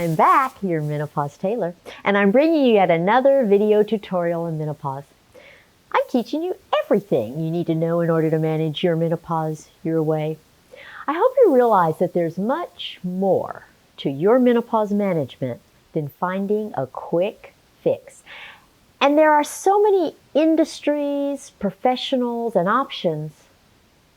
I'm back, your Menopause Tailor, and I'm bringing you yet another video tutorial on menopause. I'm teaching you everything you need to know in order to manage your menopause your way. I hope you realize that there's much more to your menopause management than finding a quick fix. And there are so many industries, professionals, and options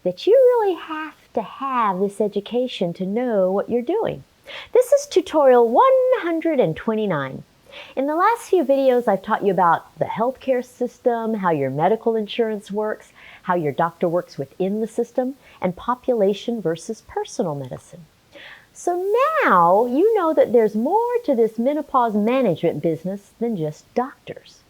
that you really have to have this education to know what you're doing. This is tutorial 129. In the last few videos, I've taught you about the healthcare system, how your medical insurance works, how your doctor works within the system, and population versus personal medicine. So now you know that there's more to this menopause management business than just doctors.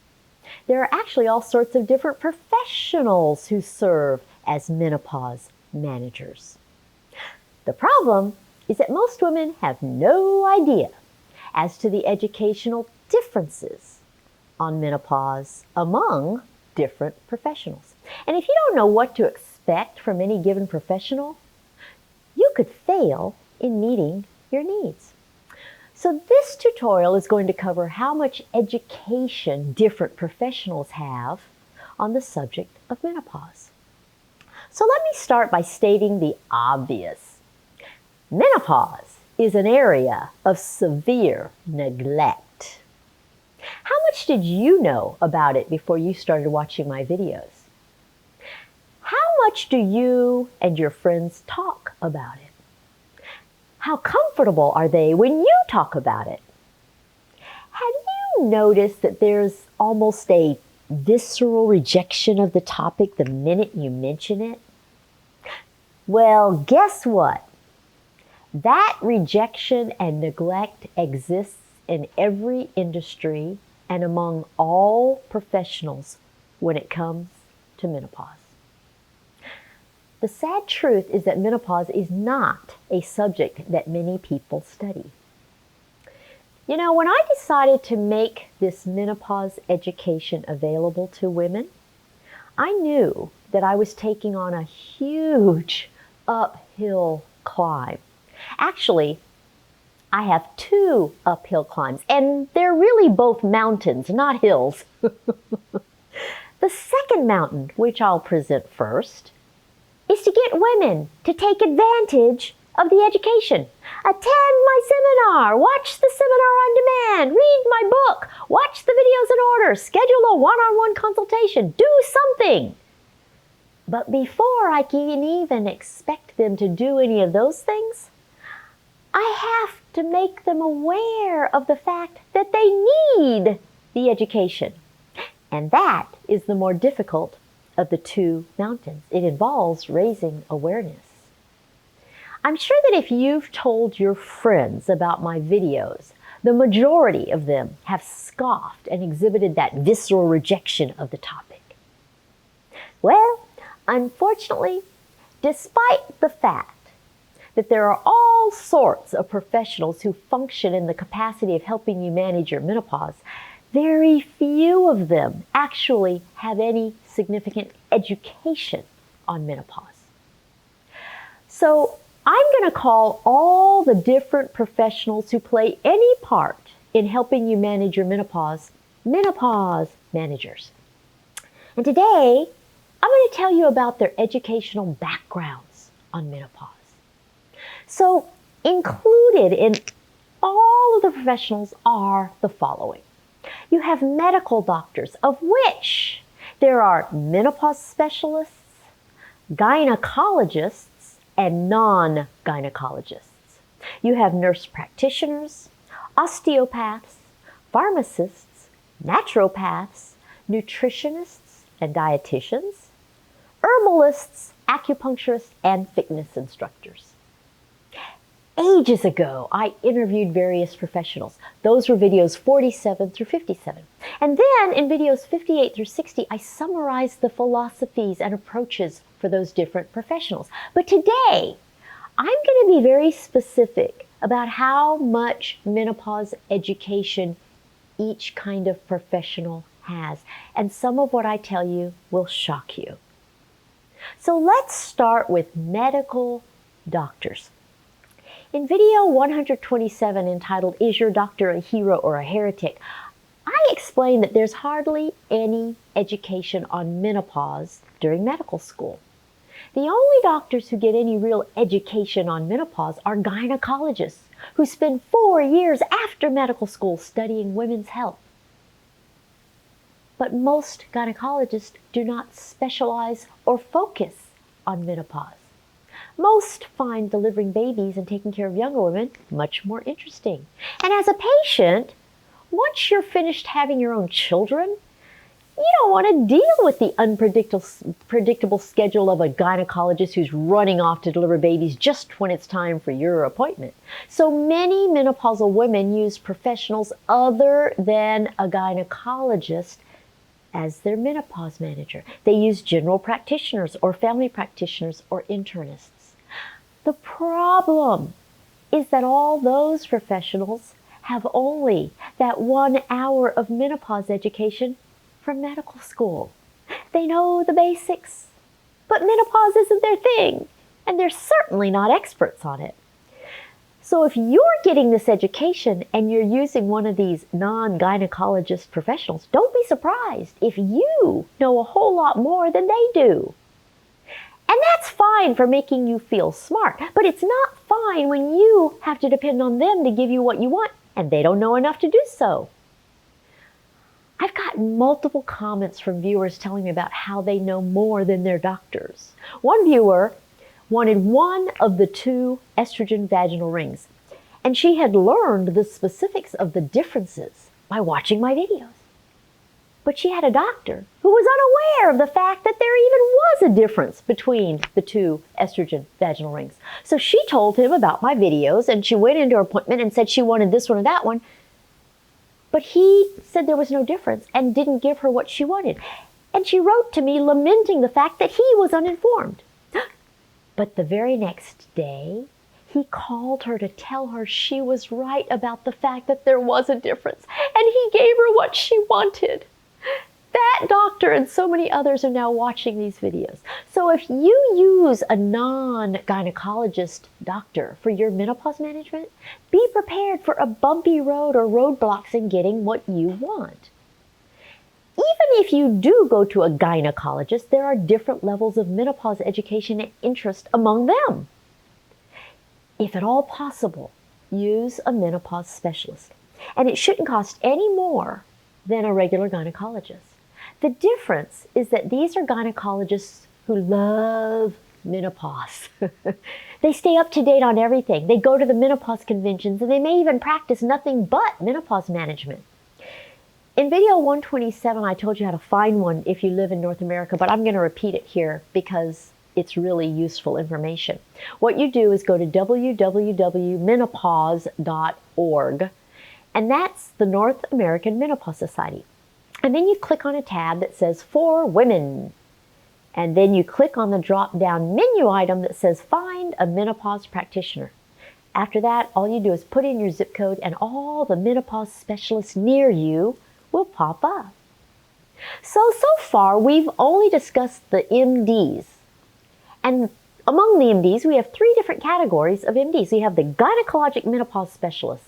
There are actually all sorts of different professionals who serve as menopause managers. The problem is that most women have no idea as to the educational differences on menopause among different professionals. And if you don't know what to expect from any given professional, you could fail in meeting your needs. So this tutorial is going to cover how much education different professionals have on the subject of menopause. So let me start by stating the obvious. Menopause is an area of severe neglect. How much did you know about it before you started watching my videos? How much do you and your friends talk about it? How comfortable are they when you talk about it? Have you noticed that there's almost a visceral rejection of the topic the minute you mention it? Well, guess what? That rejection and neglect exists in every industry and among all professionals when it comes to menopause. The sad truth is that menopause is not a subject that many people study. You know, when I decided to make this menopause education available to women, I knew that I was taking on a huge uphill climb. Actually, I have two uphill climbs, and they're really both mountains, not hills. The second mountain, which I'll present first, is to get women to take advantage of the education. Attend my seminar, watch the seminar on demand, read my book, watch the videos in order, schedule a one-on-one consultation, do something. But before I can even expect them to do any of those things, I have to make them aware of the fact that they need the education. And that is the more difficult of the two mountains. It involves raising awareness. I'm sure that if you've told your friends about my videos, the majority of them have scoffed and exhibited that visceral rejection of the topic. Well, unfortunately, despite the fact that there are all sorts of professionals who function in the capacity of helping you manage your menopause, very few of them actually have any significant education on menopause. So I'm going to call all the different professionals who play any part in helping you manage your menopause managers. And today, I'm going to tell you about their educational backgrounds on menopause. So included in all of the professionals are the following. You have medical doctors, of which there are menopause specialists, gynecologists, and non-gynecologists. You have nurse practitioners, osteopaths, pharmacists, naturopaths, nutritionists and dieticians, herbalists, acupuncturists, and fitness instructors. Ages ago, I interviewed various professionals. Those were videos 47 through 57. And then in videos 58 through 60, I summarized the philosophies and approaches for those different professionals. But today, I'm going to be very specific about how much menopause education each kind of professional has. And some of what I tell you will shock you. So let's start with medical doctors. In video 127 entitled, "Is Your Doctor a Hero or a Heretic?" I explained that there's hardly any education on menopause during medical school. The only doctors who get any real education on menopause are gynecologists, who spend 4 years after medical school studying women's health. But most gynecologists do not specialize or focus on menopause. Most find delivering babies and taking care of younger women much more interesting. And as a patient, once you're finished having your own children, you don't want to deal with the unpredictable schedule of a gynecologist who's running off to deliver babies just when it's time for your appointment. So many menopausal women use professionals other than a gynecologist as their menopause manager. They use general practitioners or family practitioners or internists. The problem is that all those professionals have only that 1 hour of menopause education from medical school. They know the basics, but menopause isn't their thing, and they're certainly not experts on it. So if you're getting this education and you're using one of these non-gynecologist professionals, don't be surprised if you know a whole lot more than they do. And that's fine for making you feel smart, but it's not fine when you have to depend on them to give you what you want and they don't know enough to do so. I've gotten multiple comments from viewers telling me about how they know more than their doctors. One viewer wanted one of the 2 estrogen vaginal rings, and she had learned the specifics of the differences by watching my videos. But she had a doctor who was unaware of the fact that there even was a difference between the 2 estrogen vaginal rings. So she told him about my videos, and she went into her appointment and said she wanted this one or that one. But he said there was no difference and didn't give her what she wanted. And she wrote to me lamenting the fact that he was uninformed. But the very next day, he called her to tell her she was right about the fact that there was a difference, and he gave her what she wanted. That doctor and so many others are now watching these videos. So if you use a non-gynecologist doctor for your menopause management, be prepared for a bumpy road or roadblocks in getting what you want. Even if you do go to a gynecologist, there are different levels of menopause education and interest among them. If at all possible, use a menopause specialist. And it shouldn't cost any more than a regular gynecologist. The difference is that these are gynecologists who love menopause. They stay up to date on everything. They go to the menopause conventions, and they may even practice nothing but menopause management. In video 127, I told you how to find one if you live in North America, but I'm going to repeat it here because it's really useful information. What you do is go to www.menopause.org, and that's the North American Menopause Society. And then you click on a tab that says For Women. And then you click on the drop-down menu item that says Find a Menopause Practitioner. After that, all you do is put in your zip code and all the menopause specialists near you will pop up. So far, we've only discussed the MDs. And among the MDs, we have 3 different categories of MDs. We have the gynecologic menopause specialists,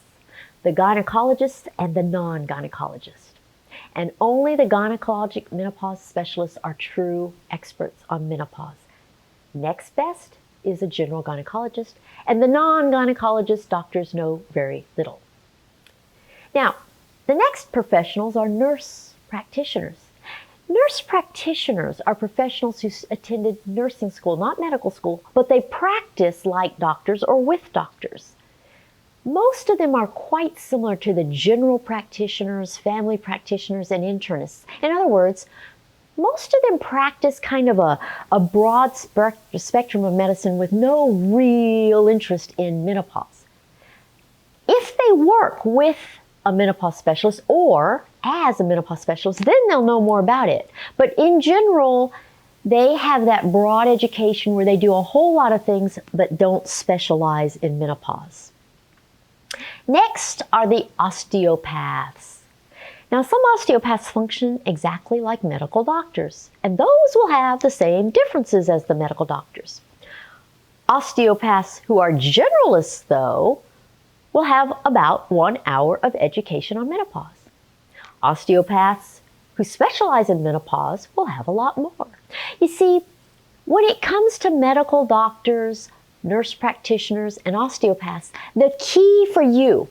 the gynecologists, and the non-gynecologists. And only the gynecologic menopause specialists are true experts on menopause. Next best is a general gynecologist, and the non-gynecologist doctors know very little. Now, the next professionals are nurse practitioners. Nurse practitioners are professionals who attended nursing school, not medical school, but they practice like doctors or with doctors. Most of them are quite similar to the general practitioners, family practitioners, and internists. In other words, most of them practice kind of a broad spectrum of medicine with no real interest in menopause. If they work with a menopause specialist or as a menopause specialist, then they'll know more about it. But in general, they have that broad education where they do a whole lot of things but don't specialize in menopause. Next are the osteopaths. Now, some osteopaths function exactly like medical doctors, and those will have the same differences as the medical doctors. Osteopaths who are generalists, though, will have about 1 hour of education on menopause. Osteopaths who specialize in menopause will have a lot more. You see, when it comes to medical doctors, nurse practitioners, and osteopaths, the key for you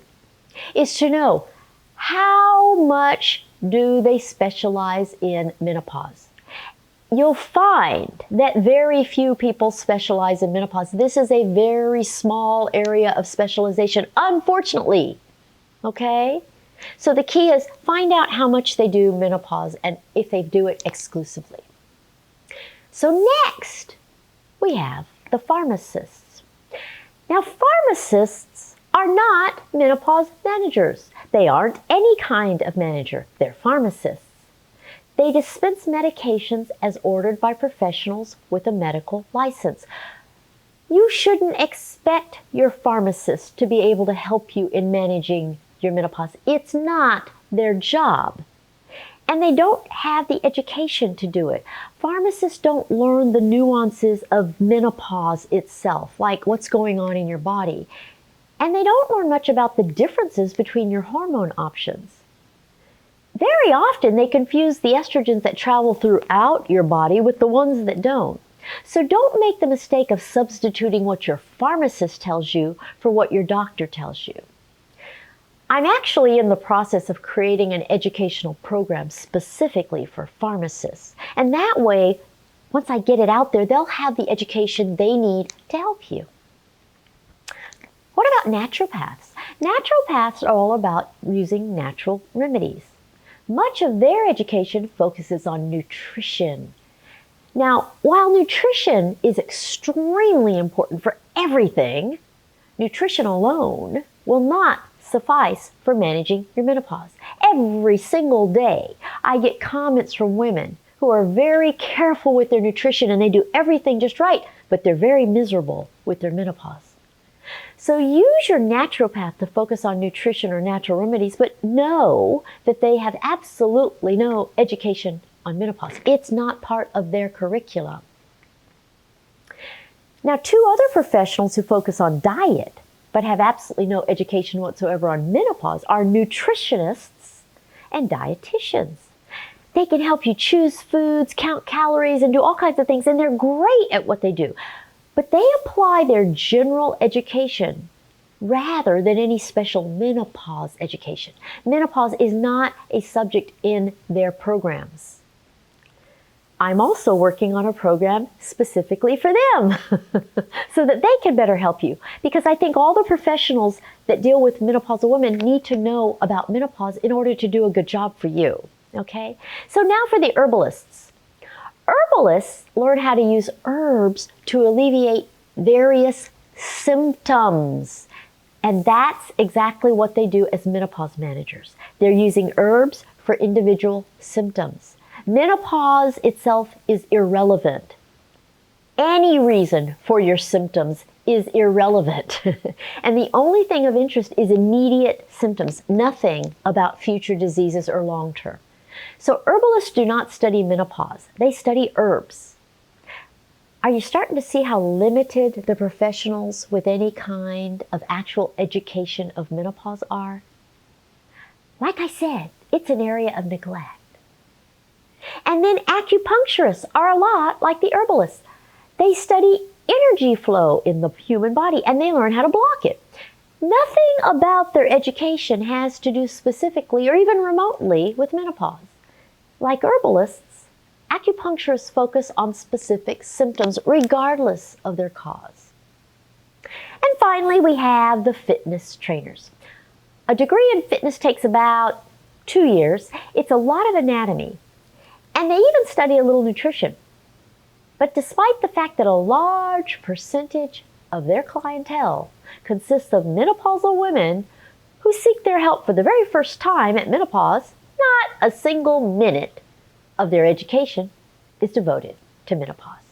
is to know how much do they specialize in menopause. You'll find that very few people specialize in menopause. This is a very small area of specialization, unfortunately. Okay? So the key is find out how much they do menopause and if they do it exclusively. So next, we have the pharmacists. Now, pharmacists are not menopause managers. They aren't any kind of manager. They're pharmacists. They dispense medications as ordered by professionals with a medical license. You shouldn't expect your pharmacist to be able to help you in managing your menopause. It's not their job. And they don't have the education to do it. Pharmacists don't learn the nuances of menopause itself, like what's going on in your body. And they don't learn much about the differences between your hormone options. Very often they confuse the estrogens that travel throughout your body with the ones that don't. So don't make the mistake of substituting what your pharmacist tells you for what your doctor tells you. I'm actually in the process of creating an educational program specifically for pharmacists. And that way, once I get it out there, they'll have the education they need to help you. What about naturopaths? Naturopaths are all about using natural remedies. Much of their education focuses on nutrition. Now, while nutrition is extremely important for everything, nutrition alone will not suffice for managing your menopause. Every single day, I get comments from women who are very careful with their nutrition and they do everything just right, but they're very miserable with their menopause. So use your naturopath to focus on nutrition or natural remedies, but know that they have absolutely no education on menopause. It's not part of their curriculum. Now, two other professionals who focus on diet but have absolutely no education whatsoever on menopause are nutritionists and dietitians. They can help you choose foods, count calories, and do all kinds of things, and they're great at what they do. But they apply their general education rather than any special menopause education. Menopause is not a subject in their programs. I'm also working on a program specifically for them so that they can better help you, because I think all the professionals that deal with menopausal women need to know about menopause in order to do a good job for you. Okay? So now for the herbalists. Herbalists learn how to use herbs to alleviate various symptoms. And that's exactly what they do as menopause managers. They're using herbs for individual symptoms. Menopause itself is irrelevant. Any reason for your symptoms is irrelevant. And the only thing of interest is immediate symptoms, nothing about future diseases or long-term. So herbalists do not study menopause. They study herbs. Are you starting to see how limited the professionals with any kind of actual education of menopause are? Like I said, it's an area of neglect. And then acupuncturists are a lot like the herbalists. They study energy flow in the human body and they learn how to block it. Nothing about their education has to do specifically or even remotely with menopause. Like herbalists, acupuncturists focus on specific symptoms regardless of their cause. And finally, we have the fitness trainers. A degree in fitness takes about 2 years. It's a lot of anatomy. And they even study a little nutrition. But despite the fact that a large percentage of their clientele consists of menopausal women who seek their help for the very first time at menopause, not a single minute of their education is devoted to menopause.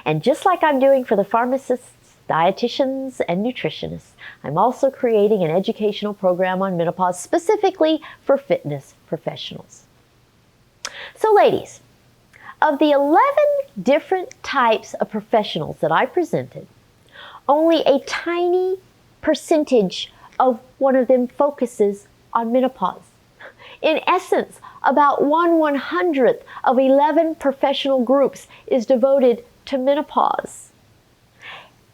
And just like I'm doing for the pharmacists, dietitians, and nutritionists, I'm also creating an educational program on menopause specifically for fitness professionals. So ladies, of the 11 different types of professionals that I presented, Only a tiny percentage of one of them focuses on menopause. In essence, about 1/100th of 11 professional groups is devoted to menopause.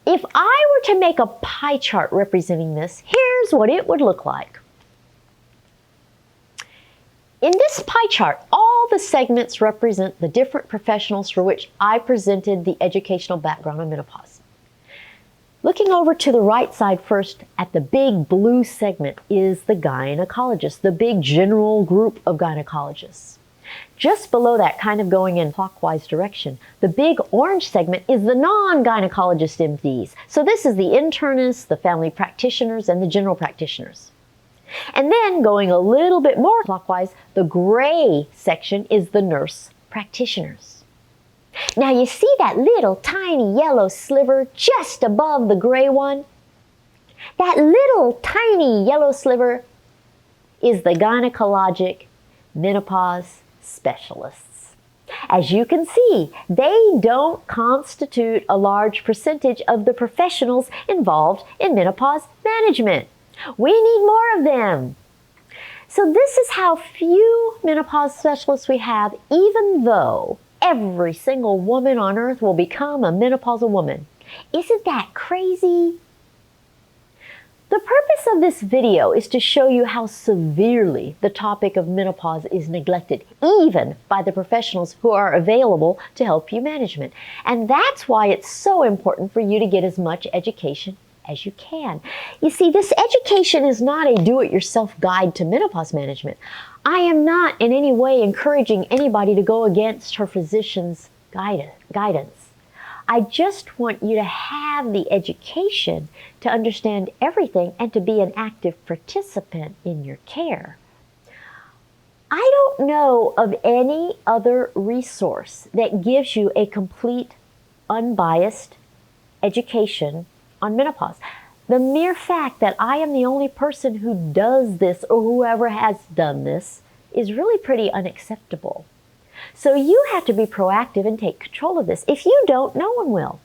If I were to make a pie chart representing this, here's what it would look like. In this pie chart, all the segments represent the different professionals for which I presented the educational background on menopause. Looking over to the right side first at the big blue segment is the gynecologist, the big general group of gynecologists. Just below that, kind of going in clockwise direction, the big orange segment is the non-gynecologist MDs. So this is the internists, the family practitioners, and the general practitioners. And then going a little bit more clockwise, the gray section is the nurse practitioners. Now you see that little tiny yellow sliver just above the gray one? That little tiny yellow sliver is the gynecologic menopause specialists. As you can see, they don't constitute a large percentage of the professionals involved in menopause management. We need more of them. So this is how few menopause specialists we have, even though every single woman on earth will become a menopausal woman. Isn't that crazy? The purpose of this video is to show you how severely the topic of menopause is neglected, even by the professionals who are available to help you manage it. And that's why it's so important for you to get as much education as you can. You see, this education is not a do-it-yourself guide to menopause management. I am not in any way encouraging anybody to go against her physician's guidance. I just want you to have the education to understand everything and to be an active participant in your care. I don't know of any other resource that gives you a complete, unbiased education on menopause. The mere fact that I am the only person who does this or whoever has done this is really pretty unacceptable. So you have to be proactive and take control of this. If you don't, no one will.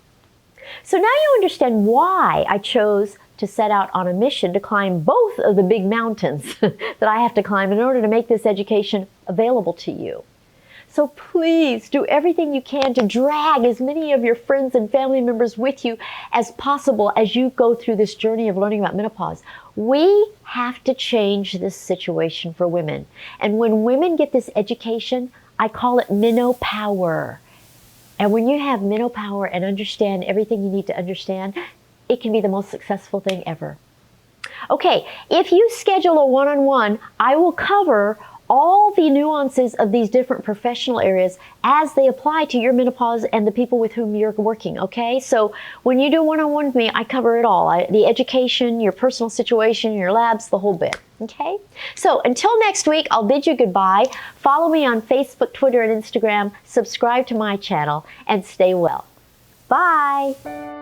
So now you understand why I chose to set out on a mission to climb both of the big mountains that I have to climb in order to make this education available to you. So please do everything you can to drag as many of your friends and family members with you as possible as you go through this journey of learning about menopause. We have to change this situation for women. And when women get this education, I call it menopower. And when you have menopower and understand everything you need to understand, it can be the most successful thing ever. Okay, if you schedule a one-on-one, I will cover all the nuances of these different professional areas as they apply to your menopause and the people with whom you're working, okay? So when you do one-on-one with me, I cover it all. The education, your personal situation, your labs, the whole bit, okay? So until next week, I'll bid you goodbye. Follow me on Facebook, Twitter, and Instagram. Subscribe to my channel and stay well. Bye.